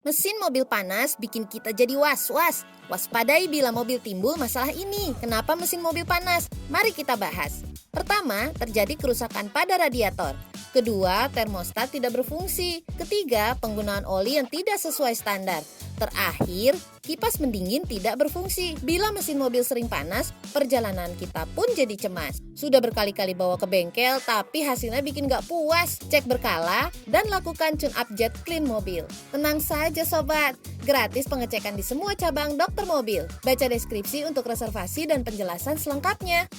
Mesin mobil panas bikin kita jadi was-was. Waspadai bila mobil timbul masalah ini. Kenapa mesin mobil panas? Mari kita bahas. Pertama, terjadi kerusakan pada radiator. Kedua, termostat tidak berfungsi. Ketiga, penggunaan oli yang tidak sesuai standar. Terakhir, kipas pendingin tidak berfungsi. Bila mesin mobil sering panas, perjalanan kita pun jadi cemas. Sudah berkali-kali bawa ke bengkel, tapi hasilnya bikin gak puas. Cek berkala dan lakukan tune-up jet clean mobil. Tenang saja sobat, gratis pengecekan di semua cabang dokter mobil. Baca deskripsi untuk reservasi dan penjelasan selengkapnya.